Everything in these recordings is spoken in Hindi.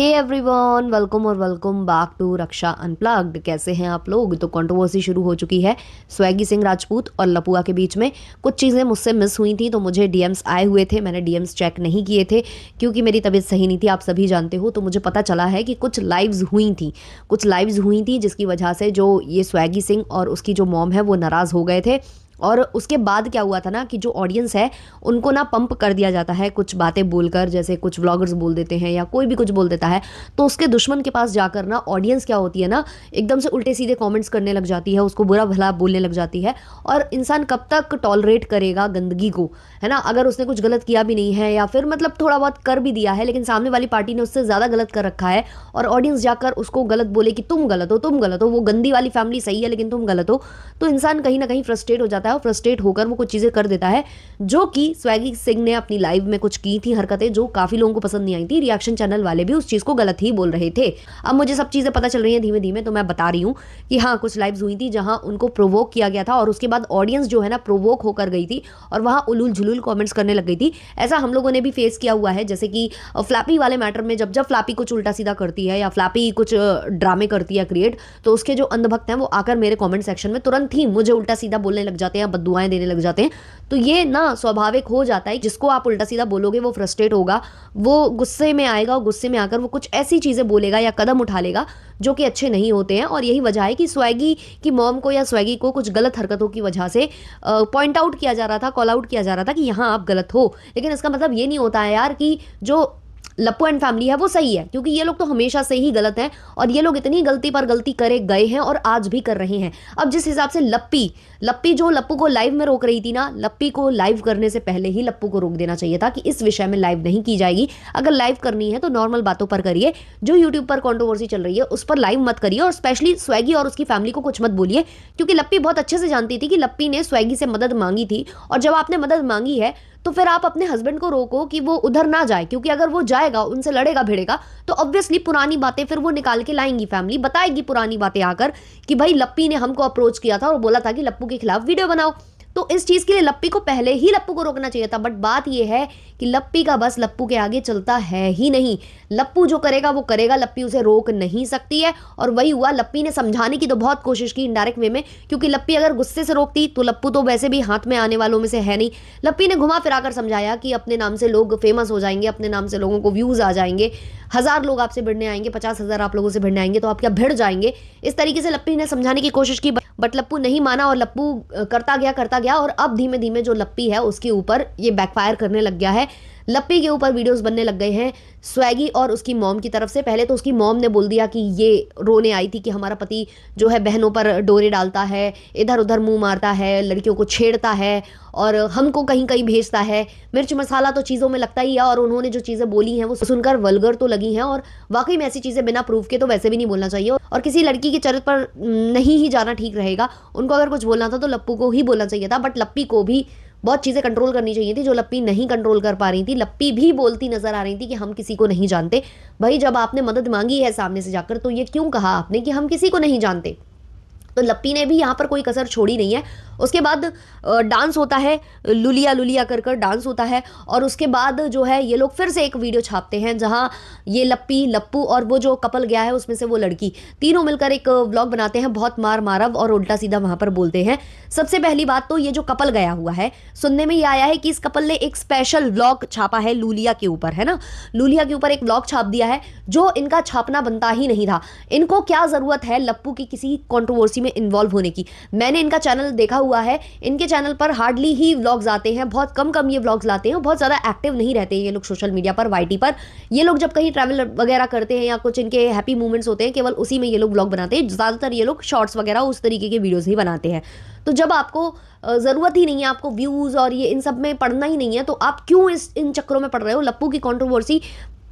हे एवरीवन, वेलकम और welcome back to Raksha unplugged. कैसे हैं आप लोग। तो कंट्रोवर्सी शुरू हो चुकी है स्वैगी सिंह राजपूत और लपुआ के बीच में। कुछ चीज़ें मुझसे मिस हुई थी तो मुझे डीएम्स आए हुए थे, मैंने डीएम्स चेक नहीं किए थे क्योंकि मेरी तबीयत सही नहीं थी, आप सभी जानते हो। तो मुझे पता चला है कि कुछ लाइव्स हुई थी जिसकी वजह से जो ये स्वैगी सिंह और उसकी जो मॉम है वो नाराज़ हो गए थे। और उसके बाद क्या हुआ था ना कि जो ऑडियंस है उनको ना पंप कर दिया जाता है कुछ बातें बोलकर, जैसे कुछ व्लॉगर्स बोल देते हैं या कोई भी कुछ बोल देता है तो उसके दुश्मन के पास जाकर ना ऑडियंस क्या होती है ना, एकदम से उल्टे सीधे कमेंट्स करने लग जाती है, उसको बुरा भला बोलने लग जाती है। और इंसान कब तक टॉलरेट करेगा गंदगी को, है ना। अगर उसने कुछ गलत किया भी नहीं है या फिर मतलब थोड़ा बहुत कर भी दिया है लेकिन सामने वाली पार्टी ने उससे ज़्यादा गलत कर रखा है और ऑडियंस जाकर उसको गलत बोले कि तुम गलत हो, वो गंदी वाली फैमिली सही है लेकिन तुम गलत हो, तो इंसान कहीं ना कहीं फ्रस्ट्रेट हो जाता है और फ्रस्ट्रेट होकर वो कुछ चीज़ें कर देता है। जो कि स्वैगी सिंह ने अपनी लाइव में कुछ की थी हरकतें जो काफ़ी लोगों को पसंद नहीं आई थी। रिएक्शन चैनल वाले भी उस चीज़ को गलत ही बोल रहे थे। अब मुझे सब चीज़ें पता चल रही हैं धीमे धीमे, तो मैं बता रही हूँ कि हाँ, कुछ लाइव्स हुई थी जहां उनको प्रोवोक किया गया था और उसके बाद ऑडियंस जो है ना प्रोवोक होकर गई थी और वहां उलूल झुलूल कमेंट्स करने लग गई थी। ऐसा हम लोगों ने भी फेस किया हुआ है, जैसे कि फ्लैपी वाले मैटर में जब फ्लैपी कुछ उल्टा सीधा करती है या फ्लैपी कुछ ड्रामे करती है क्रिएट, तो उसके जो अंधभक्त हैं वो आकर मेरे कमेंट सेक्शन में तुरंत ही मुझे उल्टा सीधा बोलने लग जाते हैं, बद्दुआएं देने लग जाते हैं। तो ये ना स्वाभाविक हो जाता है, जिसको आप उल्टा सीधा बोलोगे वो फ्रस्ट्रेट होगा, वो गुस्से में आएगा और गुस्से में आकर वो कुछ ऐसी चीज़ें बोलेगा या कदम उठा लेगा जो कि अच्छे नहीं होते हैं। और यही वजह है कि स्वैगी की मॉम को या स्वैगी को कुछ गलत हरकतों की वजह से पॉइंट आउट किया जा रहा था, कॉल आउट किया जा रहा था कि यहाँ आप गलत हो। लेकिन इसका मतलब ये नहीं होता है यार कि जो लप्पू एंड फैमिली है वो सही है, क्योंकि ये लोग तो हमेशा से ही गलत हैं और ये लोग इतनी गलती पर गलती करे गए हैं और आज भी कर रहे हैं। अब जिस हिसाब से लप्पी जो लप्पू को लाइव में रोक रही थी ना, लप्पी को लाइव करने से पहले ही लप्पू को रोक देना चाहिए था कि इस विषय में लाइव नहीं की जाएगी। अगर लाइव करनी है तो नॉर्मल बातों पर करिए, जो यूट्यूब पर कंट्रोवर्सी चल रही है उस पर लाइव मत करिए और स्पेशली स्वैगी और उसकी फैमिली को कुछ मत बोलिए, क्योंकि लप्पी बहुत अच्छे से जानती थी कि लप्पी ने स्वैगी से मदद मांगी थी। और जब आपने मदद मांगी है तो फिर आप अपने हस्बैंड को रोको कि वो उधर ना जाए, क्योंकि अगर वो जाएगा उनसे लड़ेगा भिड़ेगा तो ऑब्वियसली पुरानी बातें फिर वो निकाल के लाएंगी, फैमिली बताएगी पुरानी बातें आकर कि भाई लप्पी ने हमको अप्रोच किया था और बोला था कि लप्पू के खिलाफ वीडियो बनाओ। तो इस चीज के लिए लप्पी को पहले ही लप्पू को रोकना चाहिए था। बट बात यह है कि लप्पी का बस लप्पू के आगे चलता है ही नहीं। लप्पू जो करेगा वो करेगा, लप्पी उसे रोक नहीं सकती है। और वही हुआ, लप्पी ने समझाने की तो बहुत कोशिश की इनडायरेक्ट वे में, क्योंकि लप्पी अगर गुस्से से रोकती तो लप्पू तो वैसे भी हाथ में आने वालों में से है नहीं। लप्पी ने घुमा फिरा कर समझाया कि अपने नाम से लोग फेमस हो जाएंगे, अपने नाम से लोगों को व्यूज आ जाएंगे, 1000 लोग आपसे भिड़ने आएंगे, 50,000 आप लोगों से भिड़ने आएंगे तो आप क्या भिड़ जाएंगे। इस तरीके से लप्पी ने समझाने की कोशिश की, बट लप्पू नहीं माना और लप्पू करता गया और अब धीमे धीमे जो लप्पी है उसके ऊपर ये बैकफायर करने लग गया है। लप्पी के ऊपर वीडियोस बनने लग गए हैं स्वैगी और उसकी मॉम की तरफ से। पहले तो उसकी मॉम ने बोल दिया कि ये रोने आई थी कि हमारा पति जो है बहनों पर डोरे डालता है, इधर उधर मुंह मारता है, लड़कियों को छेड़ता है और हमको कहीं कहीं भेजता है। मिर्च मसाला तो चीज़ों में लगता ही है और उन्होंने जो चीज़ें बोली हैं वो सुनकर वल्गर तो लगी हैं और वाकई में ऐसी चीज़ें बिना प्रूफ के तो वैसे भी नहीं बोलना चाहिए और किसी लड़की के चरित्र पर नहीं ही जाना ठीक रहेगा। उनको अगर कुछ बोलना था तो लप्पू को ही बोलना चाहिए था, बट लप्पी को भी बहुत चीज़ें कंट्रोल करनी चाहिए थी जो लप्पी नहीं कंट्रोल कर पा रही थी। लप्पी भी बोलती नजर आ रही थी कि हम किसी को नहीं जानते। भाई जब आपने मदद मांगी है सामने से जाकर तो ये क्यों कहा आपने कि हम किसी को नहीं जानते। तो लप्पी ने भी यहाँ पर कोई कसर छोड़ी नहीं है। उसके बाद डांस होता है, लुलिया लुलिया कर कर डांस होता है और उसके बाद जो है ये लोग फिर से एक वीडियो छापते हैं जहाँ ये लप्पी, लप्पू और वो जो कपल गया है उसमें से वो लड़की, तीनों मिलकर एक व्लॉग बनाते हैं, बहुत मार मारव और उल्टा सीधा वहाँ पर बोलते हैं। सबसे पहली बात तो ये जो कपल गया हुआ है, सुनने में ये आया है कि इस कपल ने एक स्पेशल व्लॉग छापा है लुलिया के ऊपर, है ना। लुलिया के ऊपर एक व्लॉग छाप दिया है जो इनका छापना बनता ही नहीं था। इनको क्या ज़रूरत है लप्पू की किसी कॉन्ट्रोवर्सी में इन्वॉल्व होने की। मैंने इनका चैनल देखा हुआ है, इनके चैनल पर हार्डली ही व्लॉग्स आते हैं, बहुत कम ये व्लॉग्स लाते हैं, बहुत ज़्यादा एक्टिव नहीं रहते हैं ये लोग सोशल मीडिया पर, वाईटी पर। ये लोग जब कहीं ट्रैवल वगैरह करते हैं या कुछ इनके हैप्पी मोमेंट्स होते हैं केवल उसी में ये लोग व्लॉग बनाते हैं। ज़्यादातर ये लोग शॉर्ट्स वगैरह उस तरीके के वीडियोज़ ही बनाते हैं। तो जब आपको ज़रूरत ही नहीं है, आपको व्यूज़ और ये इन सब में पढ़ना ही नहीं है, तो आप क्यों इन चक्करों में पढ़ रहे हो। लप्पू की कॉन्ट्रोवर्सी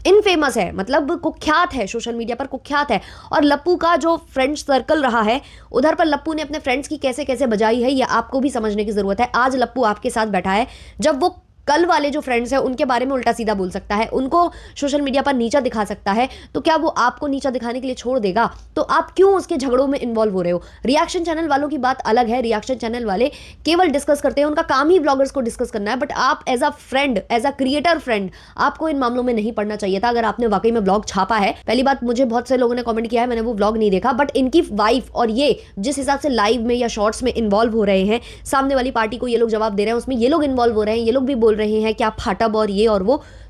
इनफेमस है, मतलब कुख्यात है, सोशल मीडिया पर कुख्यात है। और लप्पू का जो फ्रेंड सर्कल रहा है उधर पर लप्पू ने अपने फ्रेंड्स की कैसे कैसे बजाई है ये आपको भी समझने की ज़रूरत है। आज लप्पू आपके साथ बैठा है, जब वो कल वाले जो फ्रेंड्स हैं उनके बारे में उल्टा सीधा बोल सकता है, उनको सोशल मीडिया पर नीचा दिखा सकता है, तो क्या वो आपको नीचा दिखाने के लिए छोड़ देगा? तो आप क्यों उसके झगड़ों में इन्वॉल्व हो रहे हो? रिएक्शन चैनल वालों की बात अलग है, रिएक्शन चैनल वाले केवल डिस्कस करते हैं, उनका काम ही व्लॉगर्स को डिस्कस करना है, बट आप as a friend, as a creator friend, आपको इन मामलों में नहीं पड़ना चाहिए था। अगर आपने वाकई में व्लॉग छापा है, पहली बात, मुझे बहुत से लोगों ने कमेंट किया है, मैंने वो व्लॉग नहीं देखा, बट इनकी वाइफ और ये जिस हिसाब से लाइव में या शॉर्ट्स में इन्वॉल्व हो रहे हैं, सामने वाली पार्टी को ये लोग जवाब दे रहे हैं, उसमें ये लोग इन्वॉल्व हो रहे हैं, ये लोग भी बोल रहे हैं कि आप फाटब और ये और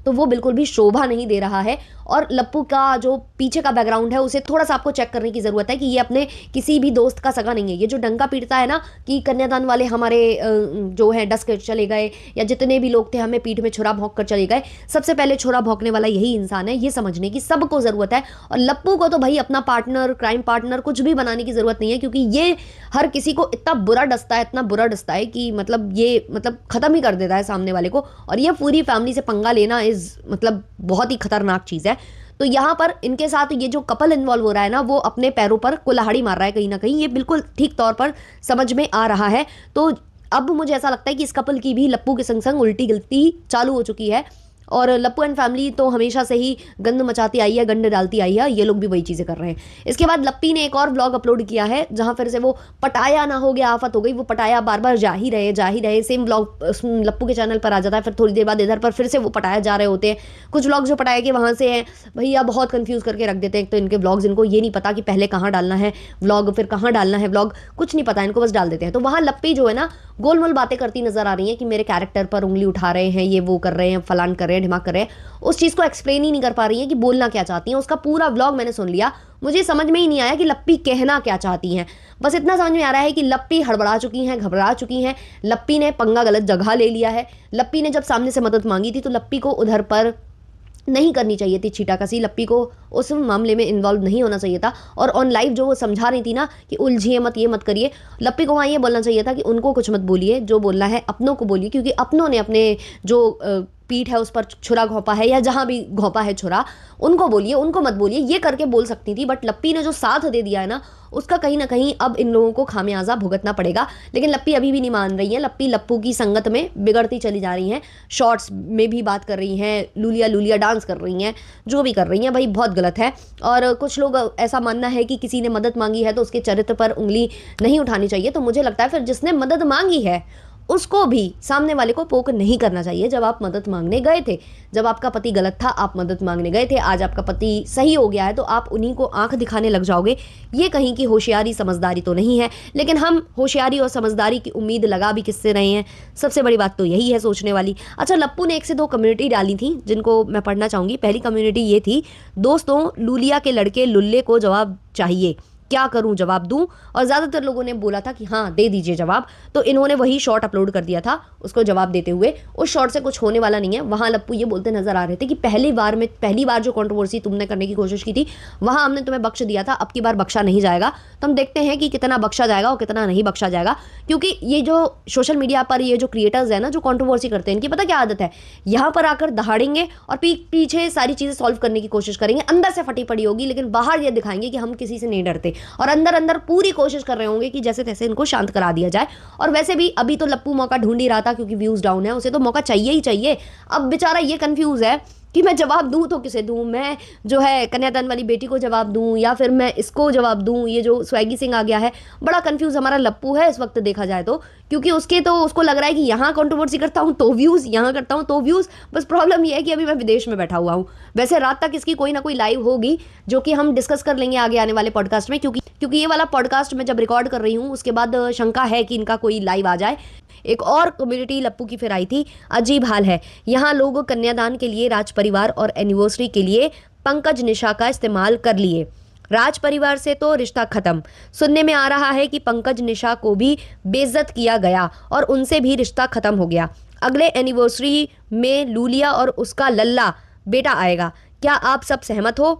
तो वो बिल्कुल भी शोभा नहीं दे रहा है। और लप्पू का जो पीछे का बैकग्राउंड है उसे थोड़ा सा आपको चेक करने की जरूरत है कि ये अपने किसी भी दोस्त का सगा नहीं है। ये जो डंका पीटता है ना कि कन्यादान वाले हमारे जो है डस के चले गए, या जितने भी लोग थे हमें पीठ में छुरा भोंक कर चले गए, सबसे पहले छुरा भोंकने वाला यही इंसान है। ये समझने की सबको जरूरत है। और लप्पू को तो भाई अपना पार्टनर, क्राइम पार्टनर कुछ भी बनाने की जरूरत नहीं है, क्योंकि ये हर किसी को इतना बुरा डसता है, इतना बुरा डसता है कि मतलब ये खत्म ही कर देता है सामने वाले को। और ये पूरी फैमिली से पंगा लेना बहुत ही खतरनाक चीज है। तो यहाँ पर इनके साथ ये जो कपल इन्वॉल्व हो रहा है ना, वो अपने पैरों पर कुल्हाड़ी मार रहा है कहीं ना कहीं। ये बिल्कुल ठीक तौर पर समझ में आ रहा है। तो अब मुझे ऐसा लगता है कि इस कपल की भी लप्पू के संग संग उल्टी गिनती चालू हो चुकी है। और लप्पू एंड फैमिली तो हमेशा से ही गंद मचाती आई है, गंद डालती आई है, ये लोग भी वही चीज़ें कर रहे हैं। इसके बाद लप्पी ने एक और व्लॉग अपलोड किया है जहां फिर से वो पटाया ना हो गया, आफत हो गई, वो पटाया बार बार जा ही रहे। सेम व्लॉग लप्पू के चैनल पर आ जाता है, फिर थोड़ी देर बाद इधर पर फिर से वो पटाया जा रहे होते हैं। कुछ व्लॉग जो पटाए के वहां से हैं भैया बहुत कंफ्यूज करके रख देते हैं। तो इनके व्लॉग्स, इनको ये नहीं पता कि पहले कहाँ डालना है व्लॉग, फिर कहाँ डालना है व्लॉग, कुछ नहीं पता इनको, बस डाल देते हैं। तो वहाँ लप्पी जो है ना गोलमोल बातें करती नजर आ रही है कि मेरे कैरेक्टर पर उंगली उठा रहे हैं, ये वो कर रहे हैं, फलान कर रहे हैं, ढिमाक कर रहे हैं। उस चीज को एक्सप्लेन ही नहीं कर पा रही है कि बोलना क्या चाहती हैं। उसका पूरा व्लॉग मैंने सुन लिया, मुझे समझ में ही नहीं आया कि लप्पी कहना क्या चाहती हैं। बस इतना समझ में आ रहा है कि लप्पी हड़बड़ा चुकी हैं, घबरा चुकी हैं। लप्पी ने पंगा गलत जगह ले लिया है। लप्पी ने जब सामने से मदद मांगी थी तो लप्पी को उधर पर नहीं करनी चाहिए थी छीटाकसी, लप्पी को उस मामले में इन्वॉल्व नहीं होना चाहिए था। और ऑन लाइव जो वो समझा रही थी ना कि उलझिए मत, ये मत करिए, लप्पी को वहाँ ये बोलना चाहिए था कि उनको कुछ मत बोलिए, जो बोलना है अपनों को बोलिए, क्योंकि अपनों ने अपने जो पीठ है उस पर छुरा घोंपा है, या जहाँ भी घोंपा है छुरा, उनको बोलिए, उनको मत बोलिए, ये करके बोल सकती थी। बट लप्पी ने जो साथ दे दिया है ना, उसका कहीं ना कहीं अब इन लोगों को खामियाजा भुगतना पड़ेगा। लेकिन लप्पी अभी भी नहीं मान रही है। लप्पी लप्पू की संगत में बिगड़ती चली जा रही हैं, शॉर्ट्स में भी बात कर रही हैं, लूलिया लूलिया डांस कर रही हैं, जो भी कर रही हैं भाई बहुत गलत है। और कुछ लोग ऐसा मानना है कि किसी ने मदद मांगी है तो उसके चरित्र पर उंगली नहीं उठानी चाहिए। तो मुझे लगता है फिर जिसने मदद मांगी है उसको भी सामने वाले को पोक नहीं करना चाहिए। जब आप मदद मांगने गए थे, जब आपका पति गलत था, आप मदद मांगने गए थे, आज आपका पति सही हो गया है, तो आप उन्हीं को आंख दिखाने लग जाओगे। ये कहीं की होशियारी समझदारी तो नहीं है। लेकिन हम होशियारी और समझदारी की उम्मीद लगा भी किससे रहे हैं? सबसे बड़ी बात तो यही है सोचने वाली। अच्छा, लप्पू ने 1 से 2 कम्युनिटी डाली थी जिनको मैं पढ़ना चाहूँगी। पहली कम्युनिटी ये थी, दोस्तों लूलिया के लड़के लुल्ले को जवाब चाहिए, क्या करूं जवाब दूं? और ज़्यादातर लोगों ने बोला था कि हाँ दे दीजिए जवाब। तो इन्होंने वही शॉर्ट अपलोड कर दिया था उसको जवाब देते हुए। उस शॉर्ट से कुछ होने वाला नहीं है। वहाँ लप्पू ये बोलते नजर आ रहे थे कि पहली बार जो कंट्रोवर्सी तुमने करने की कोशिश की थी वहाँ हमने तुम्हें बख्श दिया था, अब की बार बख्शा नहीं जाएगा। तो हम देखते हैं कि कितना बख्शा जाएगा और कितना नहीं बख्शा जाएगा। क्योंकि ये जो सोशल मीडिया पर ये जो क्रिएटर्स है ना, जो कंट्रोवर्सी करते हैं, इनकी पता क्या आदत है? यहाँ पर आकर दहाड़ेंगे और पीछे सारी चीज़ें सॉल्व करने की कोशिश करेंगे। अंदर से फटी पड़ी होगी, लेकिन बाहर ये दिखाएंगे कि हम किसी से नहीं डरते, और अंदर अंदर पूरी कोशिश कर रहे होंगे कि जैसे तैसे इनको शांत करा दिया जाए। और वैसे भी अभी तो लप्पू मौका ढूंढ ही रहा था, क्योंकि व्यूज डाउन है, उसे तो मौका चाहिए ही चाहिए। अब बेचारा ये कंफ्यूज है कि मैं जवाब दूं तो किसे दूं? मैं जो है कन्यादान वाली बेटी को जवाब दूं या फिर मैं इसको जवाब दूं? ये जो स्वैगी सिंह आ गया है, बड़ा कंफ्यूज हमारा लप्पू है इस वक्त देखा जाए तो। क्योंकि उसको लग रहा है कि यहाँ कंट्रोवर्सी करता हूँ तो व्यूज, यहाँ करता हूँ तो व्यूज। बस प्रॉब्लम ये है कि अभी मैं विदेश में बैठा हुआ हूँ। वैसे रात तक इसकी कोई ना कोई लाइव होगी जो कि हम डिस्कस कर लेंगे आगे आने वाले पॉडकास्ट में, क्योंकि ये वाला पॉडकास्ट मैं जब रिकॉर्ड कर रही हूँ उसके बाद शंका है कि इनका कोई लाइव आ जाए। एक और कम्युनिटी लप्पू की फिर आई थी, अजीब हाल है। यहाँ लोग कन्यादान के लिए राज परिवार और एनिवर्सरी के लिए पंकज निशा का इस्तेमाल कर लिए। राज परिवार से तो रिश्ता खत्म। सुनने में आ रहा है कि पंकज निशा को भी बेइज्जत किया गया और उनसे भी रिश्ता खत्म हो गया। अगले एनिवर्सरी में लूलिया और उसका लल्ला बेटा आएगा। क्या आप सब सहमत हो?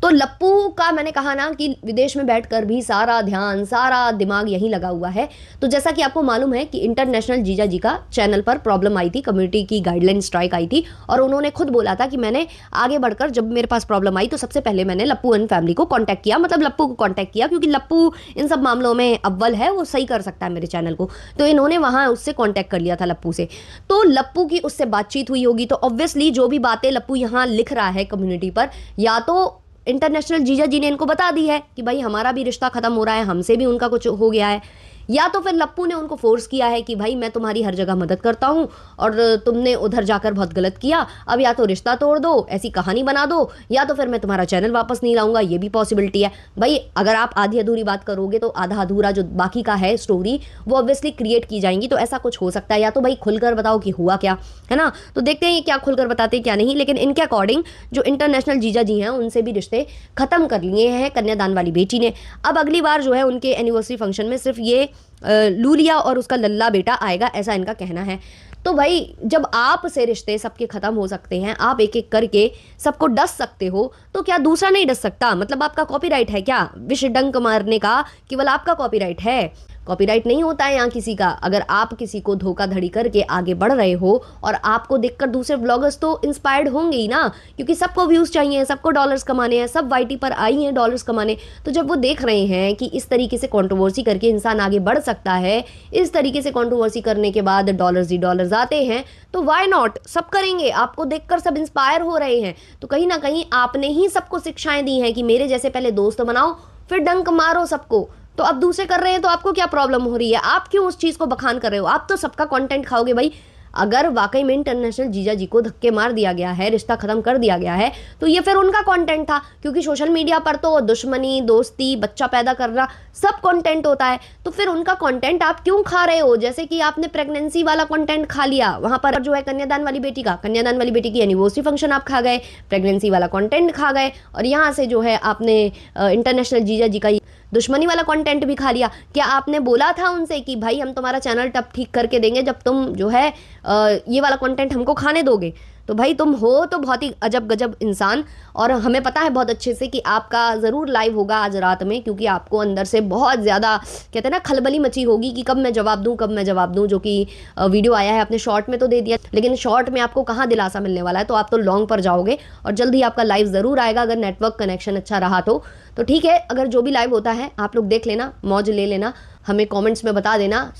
तो लप्पू का मैंने कहा ना कि विदेश में बैठकर भी सारा ध्यान, सारा दिमाग यहीं लगा हुआ है। तो जैसा कि आपको मालूम है कि इंटरनेशनल जीजा जी का चैनल पर प्रॉब्लम आई थी, कम्युनिटी की गाइडलाइन स्ट्राइक आई थी, और उन्होंने खुद बोला था कि मैंने आगे बढ़कर जब मेरे पास प्रॉब्लम आई तो सबसे पहले मैंने लप्पू एंड फैमिली को कॉन्टैक्ट किया, मतलब लप्पू को कॉन्टैक्ट किया, क्योंकि लप्पू इन सब मामलों में अव्वल है, वो सही कर सकता है मेरे चैनल को। तो इन्होंने वहां उससे कॉन्टैक्ट कर लिया था लप्पू से। तो लप्पू की उससे बातचीत हुई होगी, तो ऑब्वियसली जो भी बातें लप्पू यहाँ लिख रहा है कम्युनिटी पर, या तो इंटरनेशनल जीजा जी ने इनको बता दी है कि भाई हमारा भी रिश्ता खत्म हो रहा है, हमसे भी उनका कुछ हो गया है, या तो फिर लप्पू ने उनको फोर्स किया है कि भाई मैं तुम्हारी हर जगह मदद करता हूँ और तुमने उधर जाकर बहुत गलत किया, अब या तो रिश्ता तोड़ दो, ऐसी कहानी बना दो, या तो फिर मैं तुम्हारा चैनल वापस नहीं लाऊंगा, ये भी पॉसिबिलिटी है। भाई अगर आप आधी अधूरी बात करोगे तो आधा अधूरा जो बाकी का है स्टोरी वो ऑब्वियसली क्रिएट की जाएंगी। तो ऐसा कुछ हो सकता है, या तो भाई खुलकर बताओ कि हुआ क्या है ना। तो देखते हैं ये क्या खुलकर बताते हैं क्या नहीं, लेकिन इनके अकॉर्डिंग जो इंटरनेशनल जीजा जी हैं उनसे भी रिश्ते खत्म कर लिए हैं कन्यादान वाली बेटी ने। अब अगली बार जो है उनके एनिवर्सरी फंक्शन में सिर्फ ये लूलिया और उसका लल्ला बेटा आएगा, ऐसा इनका कहना है। तो भाई जब आप से रिश्ते सबके खत्म हो सकते हैं, आप एक एक करके सबको डस सकते हो, तो क्या दूसरा नहीं डस सकता? मतलब आपका कॉपीराइट है क्या विष डंक मारने का? केवल आपका कॉपीराइट है, कॉपीराइट नहीं होता है यहाँ किसी का। अगर आप किसी को धोखाधड़ी करके आगे बढ़ रहे हो और आपको देखकर दूसरे ब्लॉगर्स तो इंस्पायर्ड होंगे ही ना, क्योंकि सबको व्यूज चाहिए, सबको डॉलर्स कमाने हैं, सब वाईटी पर आई हैं डॉलर्स कमाने। तो जब वो देख रहे हैं कि इस तरीके से कंट्रोवर्सी करके इंसान आगे बढ़ सकता है, इस तरीके से कंट्रोवर्सी करने के बाद डॉलर्स ही डॉलर्स आते हैं, तो वाई नॉट, सब करेंगे। आपको देखकर सब इंस्पायर हो रहे हैं, तो कहीं ना कहीं आपने ही सबको शिक्षाएं दी हैं कि मेरे जैसे पहले दोस्त बनाओ, फिर डंक मारो सबको। तो अब दूसरे कर रहे हैं तो आपको क्या प्रॉब्लम हो रही है? आप क्यों उस चीज को बखान कर रहे हो? आप तो सबका कंटेंट खाओगे भाई। अगर वाकई में इंटरनेशनल जीजा जी को धक्के मार दिया गया है, रिश्ता खत्म कर दिया गया है, तो ये फिर उनका कंटेंट था, क्योंकि सोशल मीडिया पर तो दुश्मनी, दोस्ती, बच्चा पैदा करना सब कंटेंट होता है। तो फिर उनका कंटेंट आप क्यों खा रहे हो? जैसे कि आपने प्रेगनेंसी वाला कंटेंट खा लिया, वहां पर जो है कन्यादान वाली बेटी का, कन्यादान वाली बेटी की एनिवर्सरी फंक्शन आप खा गए, प्रेगनेंसी वाला कंटेंट खा गए, और यहाँ से जो है आपने इंटरनेशनल जीजा जी का दुश्मनी वाला कंटेंट भी खा लिया। क्या आपने बोला था उनसे कि भाई हम तुम्हारा चैनल तब ठीक करके देंगे जब तुम जो है ये वाला कंटेंट हमको खाने दोगे? तो भाई तुम हो तो बहुत ही अजब गजब इंसान, और हमें पता है बहुत अच्छे से कि आपका ज़रूर लाइव होगा आज रात में, क्योंकि आपको अंदर से बहुत ज़्यादा कहते हैं ना खलबली मची होगी कि कब मैं जवाब दूं, कब मैं जवाब दूं। जो कि वीडियो आया है आपने शॉर्ट में तो दे दिया, लेकिन शॉर्ट में आपको कहाँ दिलासा मिलने वाला है? तो आप तो लॉन्ग पर जाओगे, और जल्द ही आपका लाइव ज़रूर आएगा अगर नेटवर्क कनेक्शन अच्छा रहा तो ठीक है। अगर जो भी लाइव होता है आप लोग देख लेना, मौज ले लेना, हमें कमेंट्स में बता देना।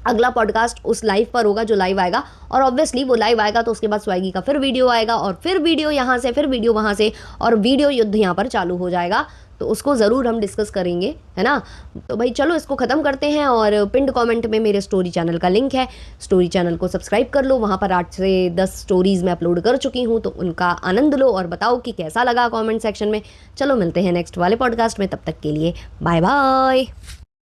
अगला पॉडकास्ट उस लाइव पर होगा जो लाइव आएगा, और ऑब्वियसली वो लाइव आएगा तो उसके बाद स्वैगी का फिर वीडियो आएगा, और फिर वीडियो यहाँ से, फिर वीडियो वहाँ से, और वीडियो युद्ध यहाँ पर चालू हो जाएगा। तो उसको ज़रूर हम डिस्कस करेंगे, है ना। तो भाई चलो इसको ख़त्म करते हैं, और पिंड कमेंट में मेरे स्टोरी चैनल का लिंक है, स्टोरी चैनल को सब्सक्राइब कर लो। वहाँ पर 8 से 10 स्टोरीज़ मैं अपलोड कर चुकी हूँ, तो उनका आनंद लो और बताओ कि कैसा लगा कमेंट सेक्शन में। चलो मिलते हैं नेक्स्ट वाले पॉडकास्ट में, तब तक के लिए बाय बाय।